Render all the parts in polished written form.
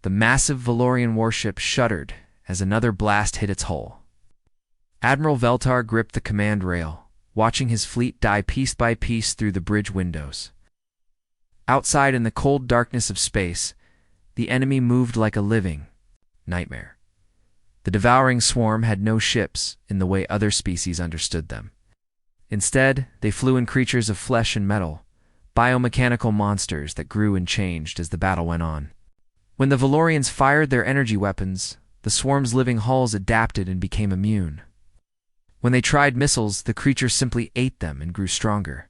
The massive Valorian warship shuddered as another blast hit its hull. Admiral Veltar gripped the command rail, watching his fleet die piece by piece through the bridge windows. Outside in the cold darkness of space, the enemy moved like a living nightmare. The devouring swarm had no ships in the way other species understood them. Instead, they flew in creatures of flesh and metal, biomechanical monsters that grew and changed as the battle went on. When the Valorians fired their energy weapons, the swarm's living hulls adapted and became immune. When they tried missiles, the creatures simply ate them and grew stronger.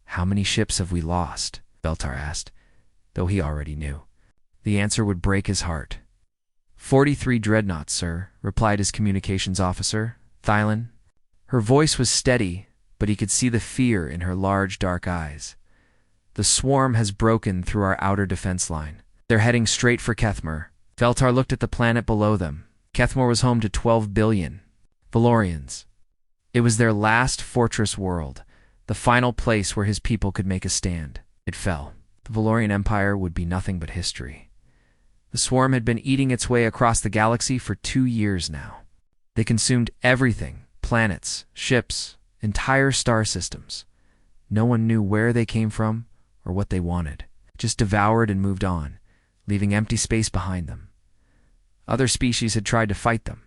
How many ships have we lost? Veltar asked, though he already knew. The answer would break his heart. 43 dreadnoughts, sir, replied his communications officer, Thylin. Her voice was steady, but he could see the fear in her large dark eyes. The swarm has broken through our outer defense line. They're heading straight for Kethmar. Veltar looked at the planet below them. Kethmar was home to 12 billion Valorians. It was their last fortress world, the final place where his people could make a stand. It fell. The Valorian Empire would be nothing but history. The swarm had been eating its way across the galaxy for 2 years now. They consumed everything, planets, ships, entire star systems. No one knew where they came from or what they wanted. Just devoured and moved on, leaving empty space behind them. Other species had tried to fight them.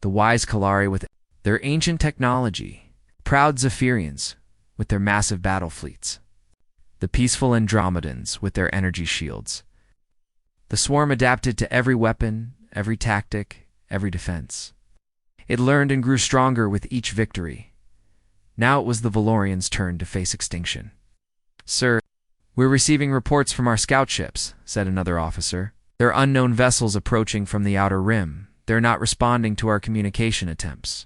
The wise Kalari with their ancient technology, proud Zephyrians with their massive battle fleets, the peaceful Andromedans with their energy shields. The swarm adapted to every weapon, every tactic, every defense. It learned and grew stronger with each victory. Now it was the Valorians' turn to face extinction. Sir, we're receiving reports from our scout ships, said another officer. There are unknown vessels approaching from the outer rim. They're not responding to our communication attempts.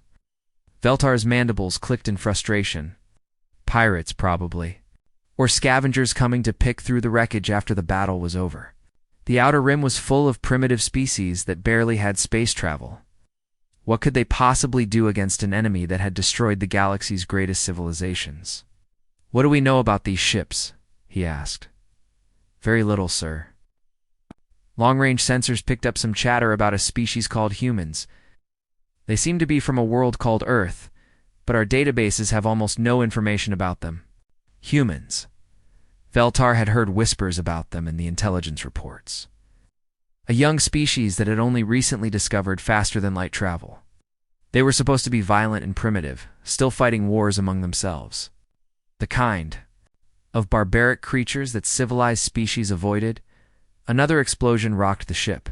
Veltar's mandibles clicked in frustration. Pirates, probably. Or scavengers coming to pick through the wreckage after the battle was over. The outer rim was full of primitive species that barely had space travel. What could they possibly do against an enemy that had destroyed the galaxy's greatest civilizations? What do we know about these ships? He asked. Very little, sir. Long-range sensors picked up some chatter about a species called humans. They seem to be from a world called Earth, but our databases have almost no information about them. Humans. Veltar had heard whispers about them in the intelligence reports. A young species that had only recently discovered faster-than-light travel. They were supposed to be violent and primitive, still fighting wars among themselves. The kind of barbaric creatures that civilized species avoided. Another explosion rocked the ship.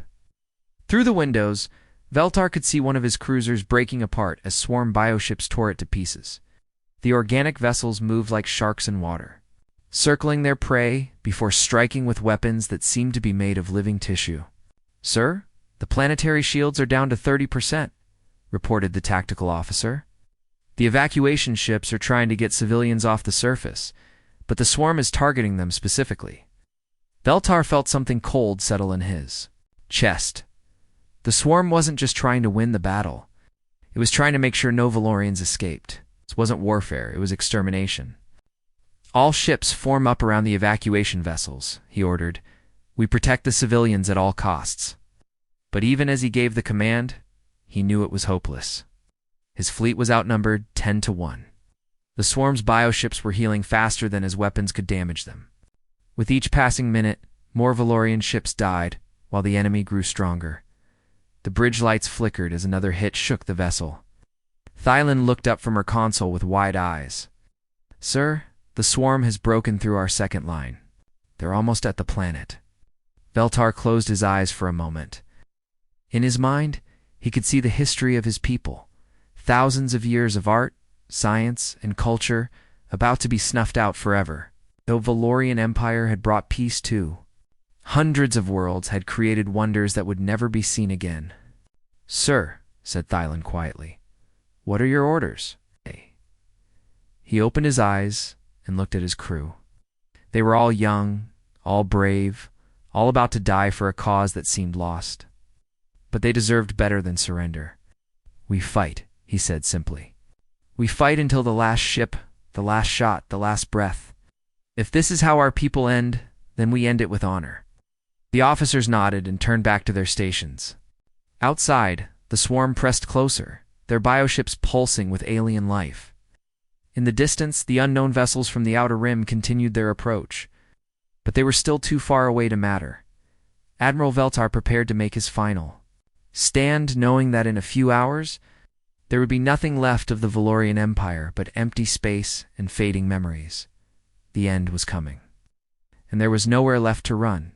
Through the windows, Veltar could see one of his cruisers breaking apart as swarm bioships tore it to pieces. The organic vessels moved like sharks in water, circling their prey before striking with weapons that seemed to be made of living tissue. Sir, the planetary shields are down to 30%, reported the tactical officer. The evacuation ships are trying to get civilians off the surface, but the swarm is targeting them specifically. Veltar felt something cold settle in his chest. The swarm wasn't just trying to win the battle. It was trying to make sure no Valorians escaped. This wasn't warfare, it was extermination. All ships form up around the evacuation vessels, he ordered. We protect the civilians at all costs. But even as he gave the command, he knew it was hopeless. His fleet was outnumbered 10-1. The swarm's bioships were healing faster than his weapons could damage them. With each passing minute, more Valorian ships died, while the enemy grew stronger. The bridge lights flickered as another hit shook the vessel. Thylin looked up from her console with wide eyes. Sir, the swarm has broken through our second line. They're almost at the planet. Veltar closed his eyes for a moment. In his mind, he could see the history of his people. Thousands of years of art, science, and culture about to be snuffed out forever. Though Valorian Empire had brought peace too. Hundreds of worlds had created wonders that would never be seen again. Sir, said Thylin quietly, what are your orders? He opened his eyes and looked at his crew. They were all young, all brave, all about to die for a cause that seemed lost. But they deserved better than surrender. We fight, he said simply. We fight until the last ship, the last shot, the last breath. If this is how our people end, then we end it with honor. The officers nodded and turned back to their stations. Outside, the swarm pressed closer, their bioships pulsing with alien life. In the distance, the unknown vessels from the outer rim continued their approach. But they were still too far away to matter. Admiral Veltar prepared to make his final stand, knowing that in a few hours, there would be nothing left of the Valorian Empire but empty space and fading memories. The end was coming. And there was nowhere left to run.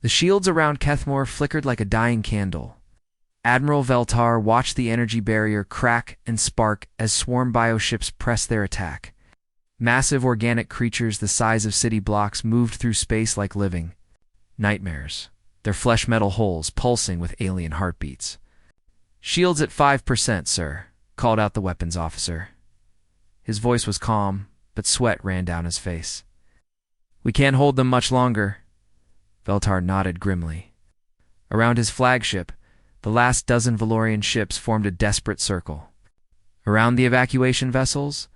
The shields around Kethmore flickered like a dying candle. Admiral Veltar watched the energy barrier crack and spark as swarm bioships pressed their attack. Massive organic creatures the size of city blocks moved through space like living nightmares, their flesh metal holes pulsing with alien heartbeats. "Shields at 5%, sir," called out the weapons officer. His voice was calm, but sweat ran down his face. "We can't hold them much longer." Veltar nodded grimly. Around his flagship, the last dozen Valorian ships formed a desperate circle. Around the evacuation vessels,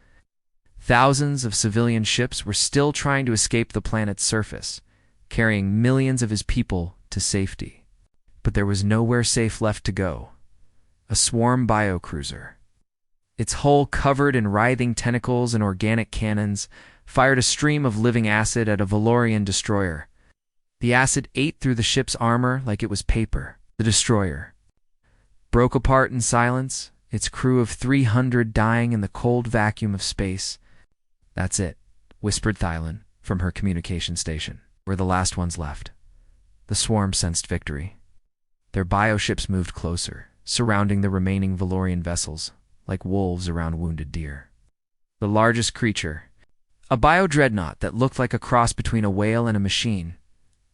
thousands of civilian ships were still trying to escape the planet's surface, carrying millions of his people to safety. But there was nowhere safe left to go. A swarm biocruiser, its hull covered in writhing tentacles and organic cannons, fired a stream of living acid at a Valorian destroyer. The acid ate through the ship's armor like it was paper. The destroyer broke apart in silence, its crew of 300 dying in the cold vacuum of space. "That's it," whispered Thylin from her communication station. "We're the last ones left." The swarm sensed victory. Their bioships moved closer, surrounding the remaining Valorian vessels, like wolves around wounded deer. The largest creature, a bio-dreadnought that looked like a cross between a whale and a machine,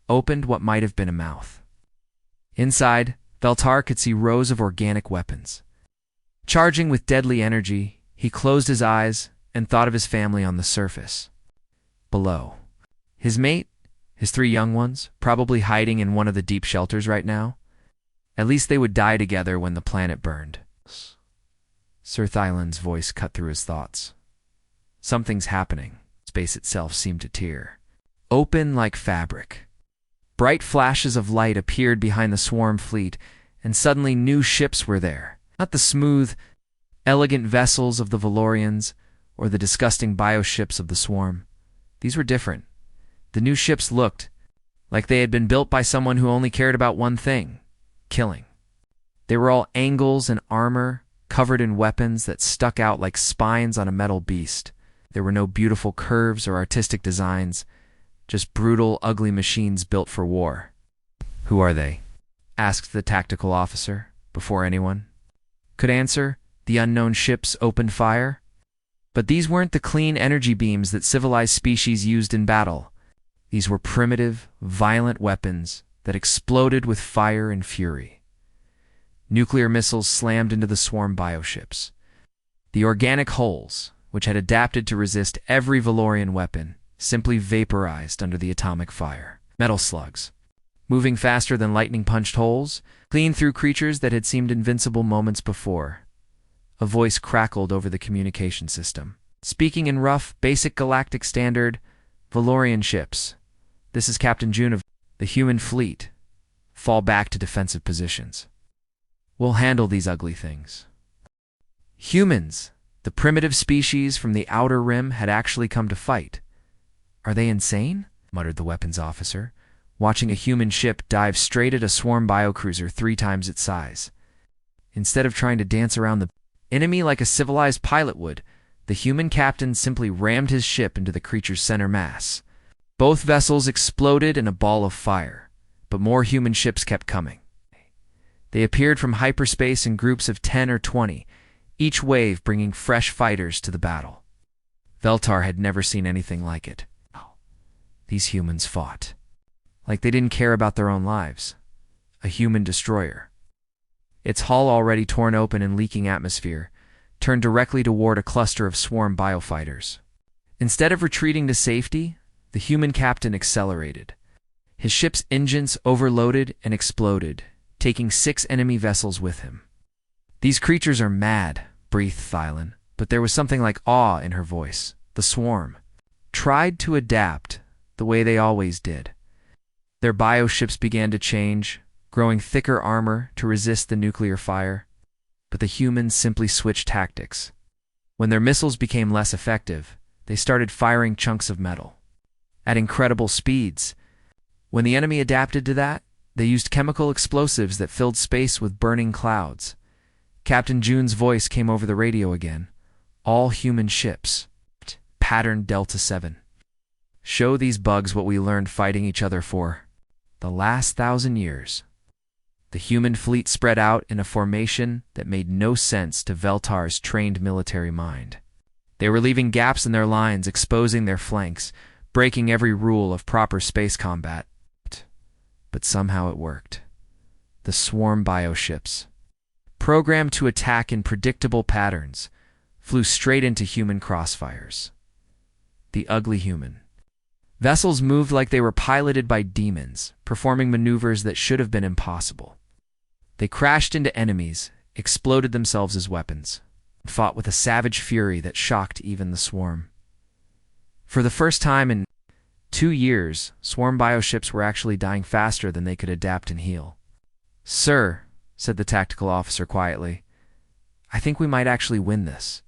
opened what might have been a mouth. Inside, Veltar could see rows of organic weapons. Charging with deadly energy, he closed his eyes and thought of his family on the surface. Below, his mate, his 3 young ones, probably hiding in one of the deep shelters right now. At least they would die together when the planet burned. Sir Thylin's voice cut through his thoughts. "Something's happening." Space itself seemed to tear, open like fabric. Bright flashes of light appeared behind the swarm fleet, and suddenly new ships were there. Not the smooth, elegant vessels of the Valorians or the disgusting bioships of the swarm. These were different. The new ships looked like they had been built by someone who only cared about one thing: killing. They were all angles and armor, covered in weapons that stuck out like spines on a metal beast. There were no beautiful curves or artistic designs, just brutal, ugly machines built for war. "Who are they?" asked the tactical officer, before anyone could answer. The unknown ships opened fire. But these weren't the clean energy beams that civilized species used in battle. These were primitive, violent weapons that exploded with fire and fury. Nuclear missiles slammed into the swarm bioships. The organic hulls, which had adapted to resist every Valorian weapon, simply vaporized under the atomic fire. Metal slugs, moving faster than lightning-punched holes, clean through creatures that had seemed invincible moments before. A voice crackled over the communication system, speaking in rough, basic galactic standard, "Valorian ships. This is Captain June of the human fleet. Fall back to defensive positions. We'll handle these ugly things." Humans, the primitive species from the outer rim, had actually come to fight. "Are they insane?" muttered the weapons officer, watching a human ship dive straight at a swarm biocruiser 3 times its size. Instead of trying to dance around the enemy like a civilized pilot would, the human captain simply rammed his ship into the creature's center mass. Both vessels exploded in a ball of fire, but more human ships kept coming. They appeared from hyperspace in groups of 10 or 20, each wave bringing fresh fighters to the battle. Veltar had never seen anything like it. These humans fought like they didn't care about their own lives. A human destroyer, its hull already torn open and leaking atmosphere, turned directly toward a cluster of swarm biofighters. Instead of retreating to safety, the human captain accelerated. His ship's engines overloaded and exploded, taking 6 enemy vessels with him. "These creatures are mad," breathed Thylin, but there was something like awe in her voice. The swarm tried to adapt the way they always did. Their bioships began to change, growing thicker armor to resist the nuclear fire. But the humans simply switched tactics. When their missiles became less effective, they started firing chunks of metal at incredible speeds. When the enemy adapted to that, they used chemical explosives that filled space with burning clouds. Captain June's voice came over the radio again. All human ships. Pattern Delta 7. Show these bugs what we learned fighting each other for the last 1,000 years. The human fleet spread out in a formation that made no sense to Veltar's trained military mind. They were leaving gaps in their lines, exposing their flanks, breaking every rule of proper space combat. But somehow it worked. The swarm bioships, programmed to attack in predictable patterns, flew straight into human crossfires. The ugly human vessels moved like they were piloted by demons, performing maneuvers that should have been impossible. They crashed into enemies, exploded themselves as weapons, and fought with a savage fury that shocked even the swarm. For the first time in 2 years, swarm bioships were actually dying faster than they could adapt and heal. "Sir," said the tactical officer quietly, "I think we might actually win this."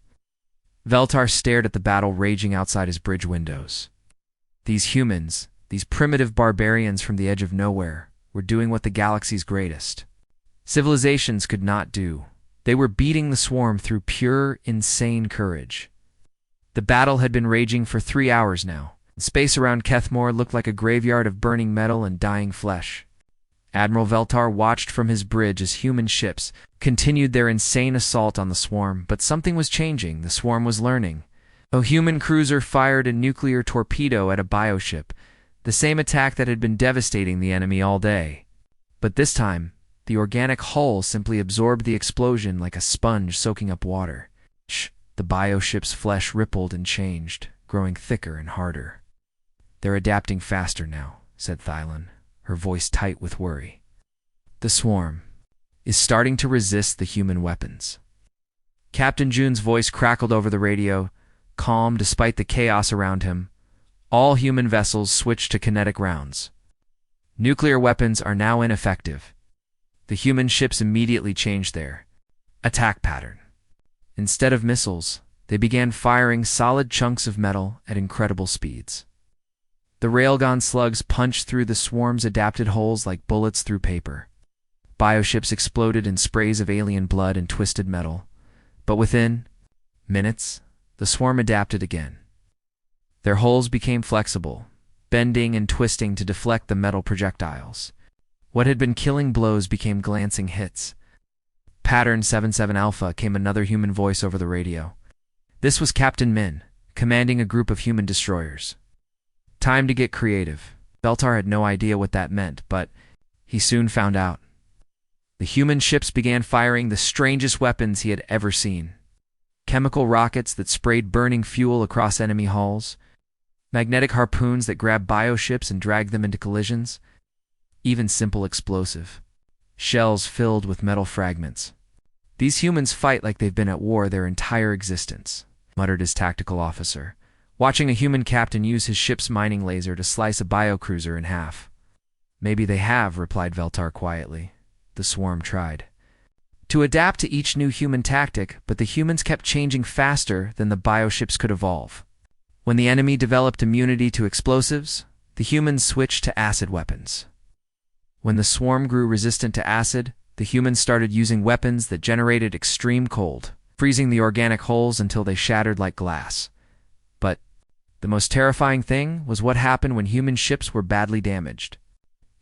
Veltar stared at the battle raging outside his bridge windows. These humans, these primitive barbarians from the edge of nowhere, were doing what the galaxy's greatest civilizations could not do. They were beating the swarm through pure, insane courage. The battle had been raging for 3 hours now. Space around Kethmore looked like a graveyard of burning metal and dying flesh. Admiral Veltar watched from his bridge as human ships continued their insane assault on the swarm, but something was changing. The swarm was learning. A human cruiser fired a nuclear torpedo at a bioship, the same attack that had been devastating the enemy all day. But this time, the organic hull simply absorbed the explosion like a sponge soaking up water. The bioship's flesh rippled and changed, growing thicker and harder. "They're adapting faster now," said Thylon, her voice tight with worry. "The swarm is starting to resist the human weapons." Captain June's voice crackled over the radio, calm despite the chaos around him. All human vessels switched to kinetic rounds. Nuclear weapons are now ineffective. The human ships immediately changed their attack pattern. Instead of missiles, they began firing solid chunks of metal at incredible speeds. The railgun slugs punched through the swarm's adapted holes like bullets through paper. Bioships exploded in sprays of alien blood and twisted metal. But within minutes, the swarm adapted again. Their hulls became flexible, bending and twisting to deflect the metal projectiles. What had been killing blows became glancing hits. "Pattern 77 Alpha," came another human voice over the radio. This was Captain Min, commanding a group of human destroyers. "Time to get creative." Veltar had no idea what that meant, but he soon found out. The human ships began firing the strangest weapons he had ever seen. Chemical rockets that sprayed burning fuel across enemy hulls, magnetic harpoons that grabbed bioships and dragged them into collisions, even simple explosive shells filled with metal fragments. "These humans fight like they've been at war their entire existence," muttered his tactical officer, watching a human captain use his ship's mining laser to slice a biocruiser in half. "Maybe they have," replied Veltar quietly. The swarm tried to adapt to each new human tactic, but the humans kept changing faster than the bioships could evolve. When the enemy developed immunity to explosives, the humans switched to acid weapons. When the swarm grew resistant to acid, the humans started using weapons that generated extreme cold, freezing the organic hulls until they shattered like glass. But the most terrifying thing was what happened when human ships were badly damaged.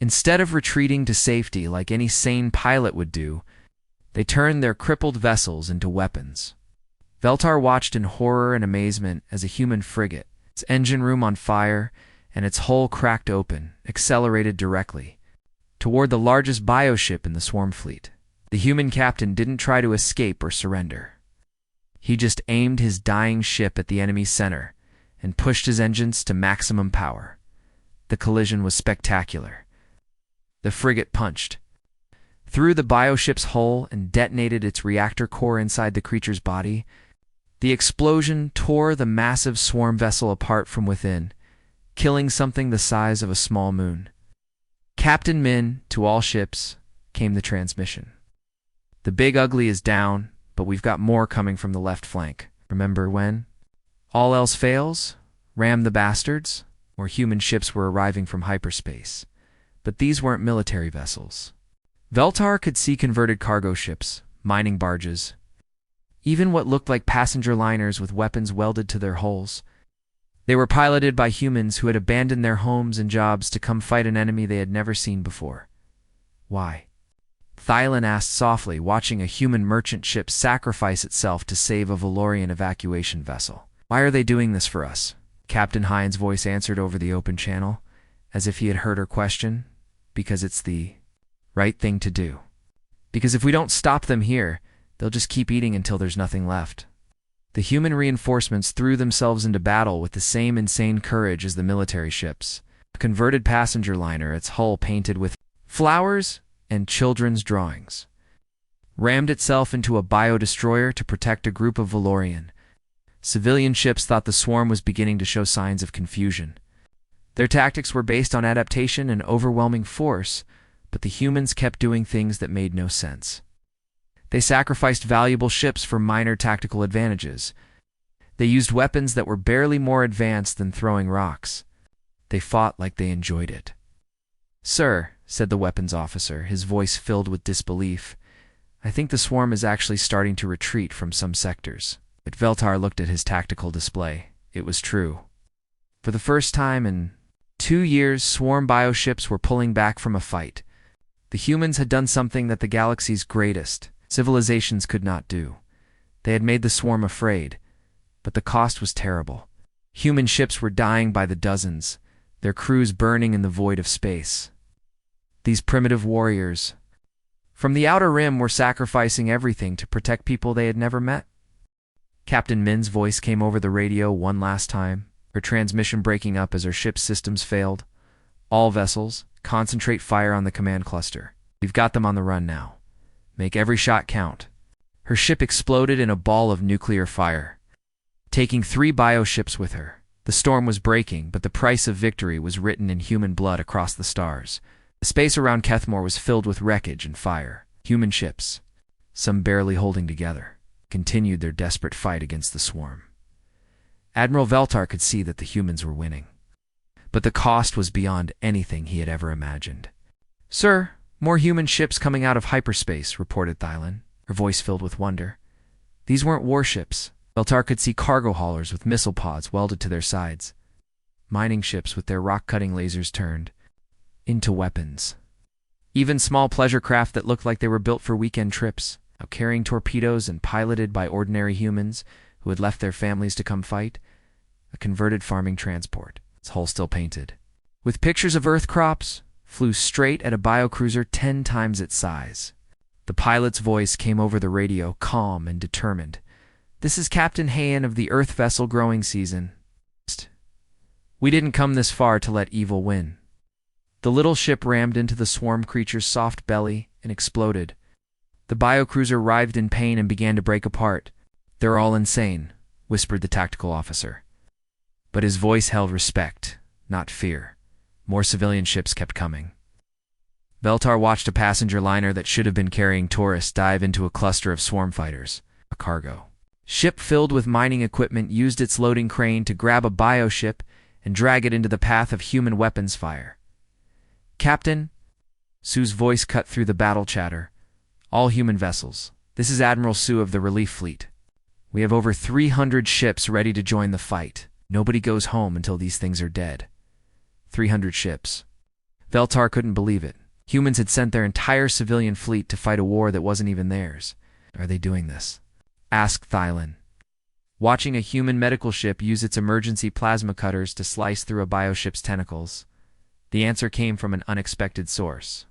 Instead of retreating to safety like any sane pilot would do, they turned their crippled vessels into weapons. Veltar watched in horror and amazement as a human frigate, its engine room on fire and its hull cracked open, accelerated directly toward the largest bioship in the swarm fleet. The human captain didn't try to escape or surrender. He just aimed his dying ship at the enemy's center and pushed his engines to maximum power. The collision was spectacular. The frigate punched through the bioship's hull and detonated its reactor core inside the creature's body. The explosion tore the massive swarm vessel apart from within, killing something the size of a small moon. Captain Min, to all ships, came the transmission. The Big Ugly is down, but we've got more coming from the left flank. Remember when? All else fails? Ram the bastards? More human ships were arriving from hyperspace. But these weren't military vessels. Veltar could see converted cargo ships, mining barges, even what looked like passenger liners with weapons welded to their hulls. They were piloted by humans who had abandoned their homes and jobs to come fight an enemy they had never seen before. Why? Thylin asked softly, watching a human merchant ship sacrifice itself to save a Valorian evacuation vessel. Why are they doing this for us? Captain Hines' voice answered over the open channel, as if he had heard her question. Because it's the right thing to do. Because if we don't stop them here, they'll just keep eating until there's nothing left. The human reinforcements threw themselves into battle with the same insane courage as the military ships. A converted passenger liner, its hull painted with flowers and children's drawings, rammed itself into a bio-destroyer to protect a group of Valorian. Civilian ships thought the swarm was beginning to show signs of confusion. Their tactics were based on adaptation and overwhelming force, but the humans kept doing things that made no sense. They sacrificed valuable ships for minor tactical advantages. They used weapons that were barely more advanced than throwing rocks. They fought like they enjoyed it. "Sir," said the weapons officer, his voice filled with disbelief, "I think the swarm is actually starting to retreat from some sectors." But Veltar looked at his tactical display. It was true. For the first time in 2 years, swarm bioships were pulling back from a fight. The humans had done something that the galaxy's greatest civilizations could not do. They had made the swarm afraid, but the cost was terrible. Human ships were dying by the dozens, their crews burning in the void of space. These primitive warriors from the Outer Rim were sacrificing everything to protect people they had never met. Captain Min's voice came over the radio one last time, her transmission breaking up as her ship's systems failed. "All vessels, concentrate fire on the command cluster. We've got them on the run now. Make every shot count." Her ship exploded in a ball of nuclear fire, taking 3 bioships with her. The storm was breaking, but the price of victory was written in human blood across the stars. The space around Kethmore was filled with wreckage and fire. Human ships, some barely holding together, continued their desperate fight against the swarm. Admiral Veltar could see that the humans were winning, but the cost was beyond anything he had ever imagined. "Sir, more human ships coming out of hyperspace," reported Thylin, her voice filled with wonder. These weren't warships. Veltar could see cargo haulers with missile pods welded to their sides, mining ships with their rock-cutting lasers turned into weapons. Even small pleasure craft that looked like they were built for weekend trips, now carrying torpedoes and piloted by ordinary humans who had left their families to come fight. A converted farming transport, its hull still painted, with pictures of Earth crops, flew straight at a biocruiser 10 times its size. The pilot's voice came over the radio, calm and determined. "This is Captain Hayan of the Earth vessel growing season. We didn't come this far to let evil win." The little ship rammed into the swarm creature's soft belly and exploded. The biocruiser writhed in pain and began to break apart. "They're all insane," whispered the tactical officer. But his voice held respect, not fear. More civilian ships kept coming. Veltar watched a passenger liner that should have been carrying tourists dive into a cluster of swarm fighters. A cargo ship filled with mining equipment used its loading crane to grab a bioship and drag it into the path of human weapons fire. "Captain," Sue's voice cut through the battle chatter, "all human vessels. This is Admiral Sue of the Relief Fleet. We have over 300 ships ready to join the fight. Nobody goes home until these things are dead." 300 ships. Veltar couldn't believe it. Humans had sent their entire civilian fleet to fight a war that wasn't even theirs. "Are they doing this?" asked Thylin, watching a human medical ship use its emergency plasma cutters to slice through a bioship's tentacles. The answer came from an unexpected source.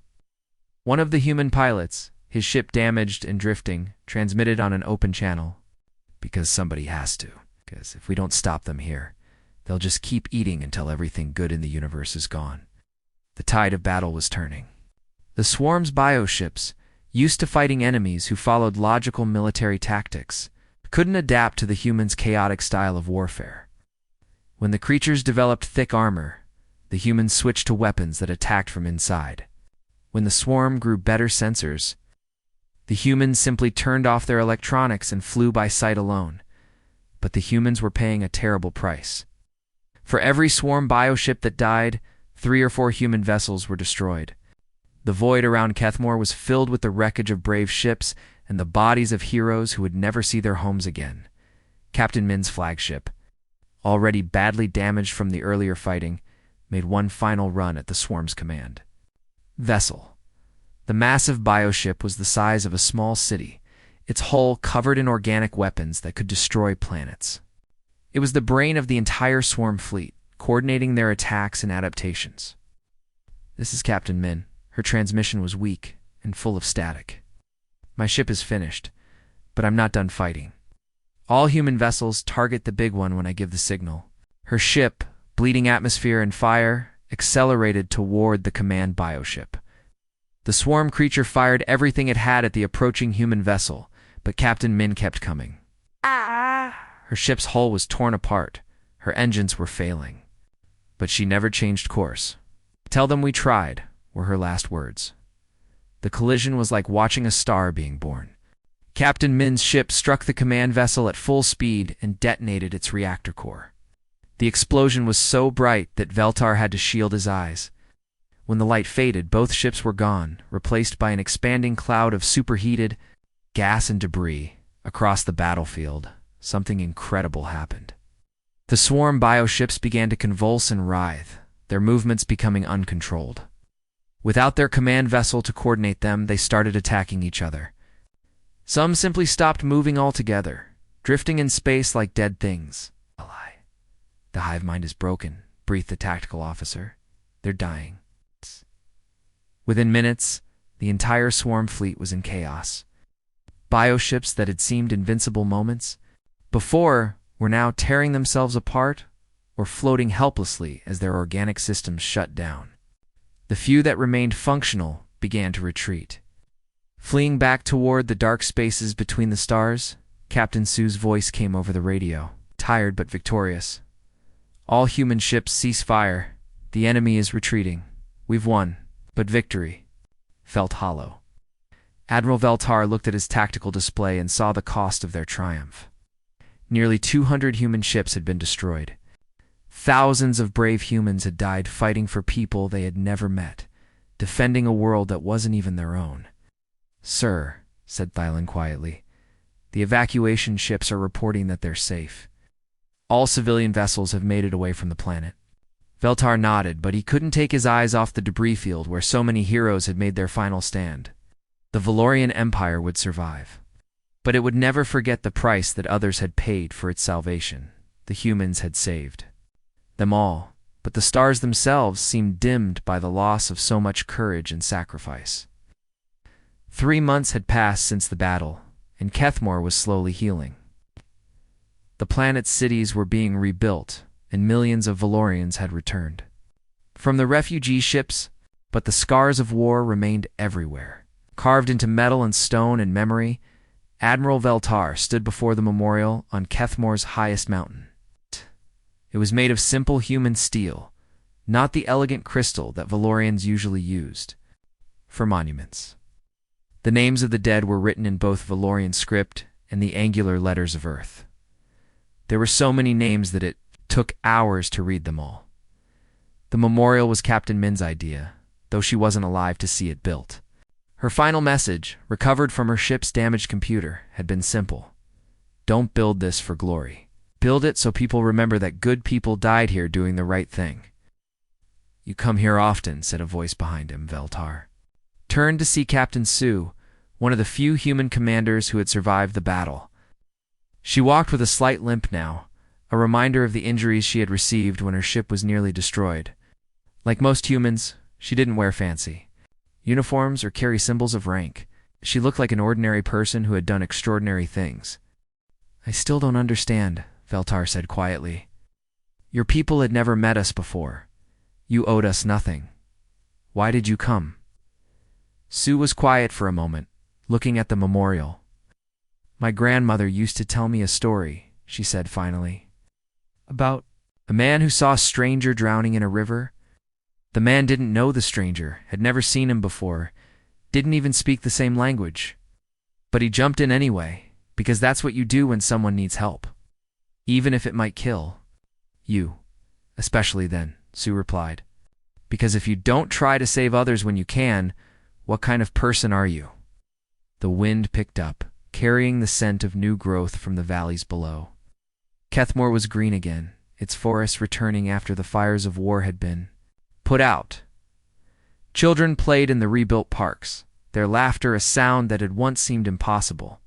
One of the human pilots, his ship damaged and drifting, transmitted on an open channel. "Because somebody has to. Because if we don't stop them here, they'll just keep eating until everything good in the universe is gone." The tide of battle was turning. The swarm's bioships, used to fighting enemies who followed logical military tactics, couldn't adapt to the humans' chaotic style of warfare. When the creatures developed thick armor, The humans switched to weapons that attacked from inside. When the swarm grew better sensors, the humans simply turned off their electronics and flew by sight alone. But the humans were paying a terrible price. For every swarm bioship that died, 3 or 4 human vessels were destroyed. The void around Kethmore was filled with the wreckage of brave ships and the bodies of heroes who would never see their homes again. Captain Min's flagship, already badly damaged from the earlier fighting, made one final run at the swarm's command. Vessel. The massive bioship was the size of a small city, its hull covered in organic weapons that could destroy planets. It was the brain of the entire swarm fleet, coordinating their attacks and adaptations. "This is Captain Min." Her transmission was weak and full of static. "My ship is finished, but I'm not done fighting. All human vessels target the big one when I give the signal." Her ship, bleeding atmosphere and fire, accelerated toward the command bioship. The swarm creature fired everything it had at the approaching human vessel, but Captain Min kept coming. Her ship's hull was torn apart. Her engines were failing. But she never changed course. "Tell them we tried," were her last words. The collision was like watching a star being born. Captain Min's ship struck the command vessel at full speed and detonated its reactor core. The explosion was so bright that Veltar had to shield his eyes. When the light faded, both ships were gone, replaced by an expanding cloud of superheated gas and debris. Across the battlefield, something incredible happened. The swarm bioships began to convulse and writhe, their movements becoming uncontrolled. Without their command vessel to coordinate them, they started attacking each other. Some simply stopped moving altogether, drifting in space like dead things. "The hive mind is broken," breathed the tactical officer. "They're dying." Within minutes, the entire swarm fleet was in chaos. Bioships that had seemed invincible moments before were now tearing themselves apart or floating helplessly as their organic systems shut down. The few that remained functional began to retreat. Fleeing back toward the dark spaces between the stars, Captain Sue's voice came over the radio, tired but victorious. "All human ships cease fire. The enemy is retreating. We've won, but victory felt hollow." Admiral Veltar looked at his tactical display and saw the cost of their triumph. Nearly 200 human ships had been destroyed. Thousands of brave humans had died fighting for people they had never met, defending a world that wasn't even their own. "Sir," said Thylin quietly, "the evacuation ships are reporting that they're safe. All civilian vessels have made it away from the planet." Veltar nodded, but he couldn't take his eyes off the debris field where so many heroes had made their final stand. The Valorian Empire would survive, but it would never forget the price that others had paid for its salvation. The humans had saved them all, but the stars themselves seemed dimmed by the loss of so much courage and sacrifice. 3 months had passed since the battle, and Kethmore was slowly healing. The planet's cities were being rebuilt, and millions of Valorians had returned from the refugee ships, but the scars of war remained everywhere. Carved into metal and stone in memory, Admiral Veltar stood before the memorial on Kethmore's highest mountain. It was made of simple human steel, not the elegant crystal that Valorians usually used for monuments. The names of the dead were written in both Valorian script and the angular letters of Earth. There were so many names that it took hours to read them all. The memorial was Captain Min's idea, though she wasn't alive to see it built. Her final message, recovered from her ship's damaged computer, had been simple. "Don't build this for glory. Build it so people remember that good people died here doing the right thing." "You come here often," said a voice behind him. Veltar turned to see Captain Sue, one of the few human commanders who had survived the battle. She walked with a slight limp now, a reminder of the injuries she had received when her ship was nearly destroyed. Like most humans, she didn't wear fancy uniforms or carry symbols of rank. She looked like an ordinary person who had done extraordinary things. "I still don't understand," Veltar said quietly. "Your people had never met us before. You owed us nothing. Why did you come?" Sue was quiet for a moment, looking at the memorial. "My grandmother used to tell me a story," she said finally. "About a man who saw a stranger drowning in a river. The man didn't know the stranger, had never seen him before, didn't even speak the same language. But he jumped in anyway, because that's what you do when someone needs help. Even if it might kill you. Especially then, Sue replied. Because if you don't try to save others when you can, what kind of person are you? The wind picked up, carrying the scent of new growth from the valleys below. Kethmore was green again, its forests returning after the fires of war had been put out. Children played in the rebuilt parks, their laughter a sound that had once seemed impossible.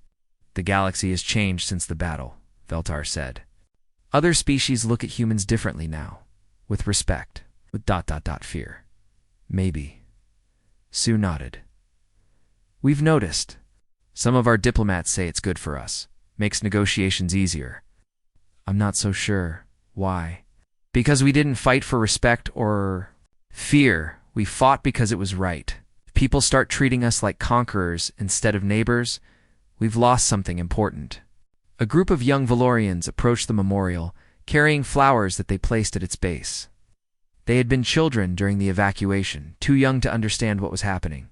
The galaxy has changed since the battle, Veltar said. Other species look at humans differently now, with respect, with fear. Maybe. Sue nodded. We've noticed. Some of our diplomats say it's good for us, makes negotiations easier. I'm not so sure. Why? Because we didn't fight for respect or fear. We fought because it was right. If people start treating us like conquerors instead of neighbors, we've lost something important. A group of young Valorians approached the memorial, carrying flowers that they placed at its base. They had been children during the evacuation, too young to understand what was happening.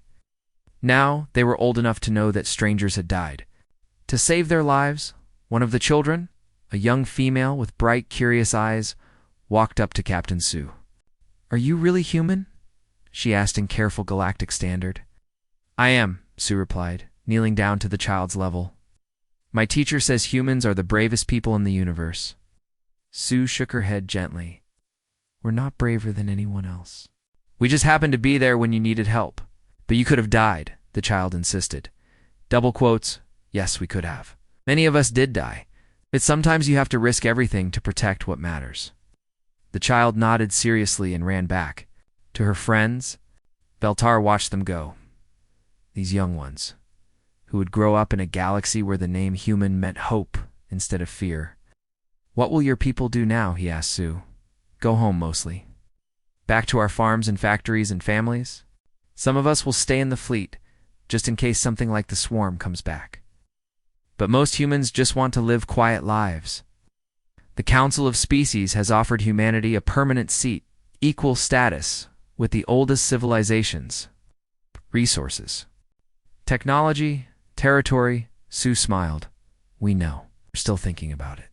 Now they were old enough to know that strangers had died. To save their lives, one of the children, a young female with bright, curious eyes, walked up to Captain Sue. Are you really human? She asked in careful galactic standard. I am, Sue replied, kneeling down to the child's level. My teacher says humans are the bravest people in the universe. Sue shook her head gently. We're not braver than anyone else. We just happened to be there when you needed help. But you could have died, the child insisted. Double quotes, yes, we could have. Many of us did die. But sometimes you have to risk everything to protect what matters. The child nodded seriously and ran back. To her friends, Veltar watched them go. These young ones, who would grow up in a galaxy where the name human meant hope instead of fear. What will your people do now, he asked Sue. Go home mostly. Back to our farms and factories and families? Some of us will stay in the fleet, just in case something like the swarm comes back. But most humans just want to live quiet lives. The Council of Species has offered humanity a permanent seat, equal status, with the oldest civilizations. Resources. Technology, territory, Sue smiled. We know. We're still thinking about it.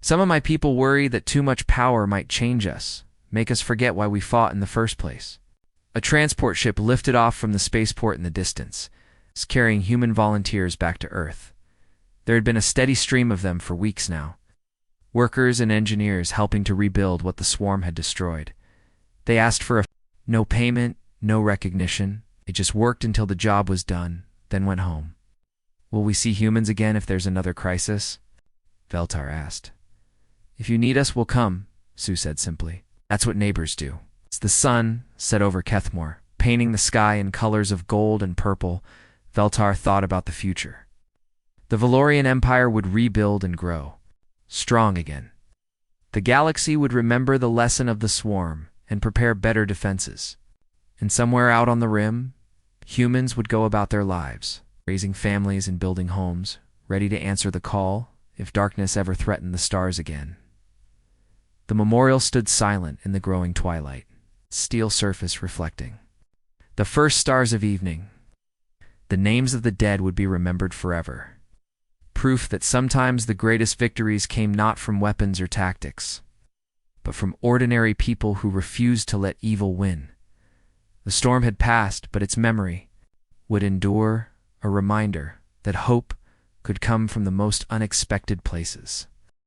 Some of my people worry that too much power might change us, make us forget why we fought in the first place. A transport ship lifted off from the spaceport in the distance, carrying human volunteers back to Earth. There had been a steady stream of them for weeks now. Workers and engineers helping to rebuild what the swarm had destroyed. They asked for no payment, no recognition. They just worked until the job was done, then went home. Will we see humans again if there's another crisis? Veltar asked. If you need us, we'll come, Sue said simply. That's what neighbors do. As the sun set over Kethmore, painting the sky in colors of gold and purple, Veltar thought about the future. The Valorian Empire would rebuild and grow, strong again. The galaxy would remember the lesson of the swarm and prepare better defenses. And somewhere out on the rim, humans would go about their lives, raising families and building homes, ready to answer the call if darkness ever threatened the stars again. The memorial stood silent in the growing twilight, steel surface reflecting. The first stars of evening. The names of the dead would be remembered forever. Proof that sometimes the greatest victories came not from weapons or tactics, but from ordinary people who refused to let evil win. The storm had passed, but its memory would endure, a reminder that hope could come from the most unexpected places.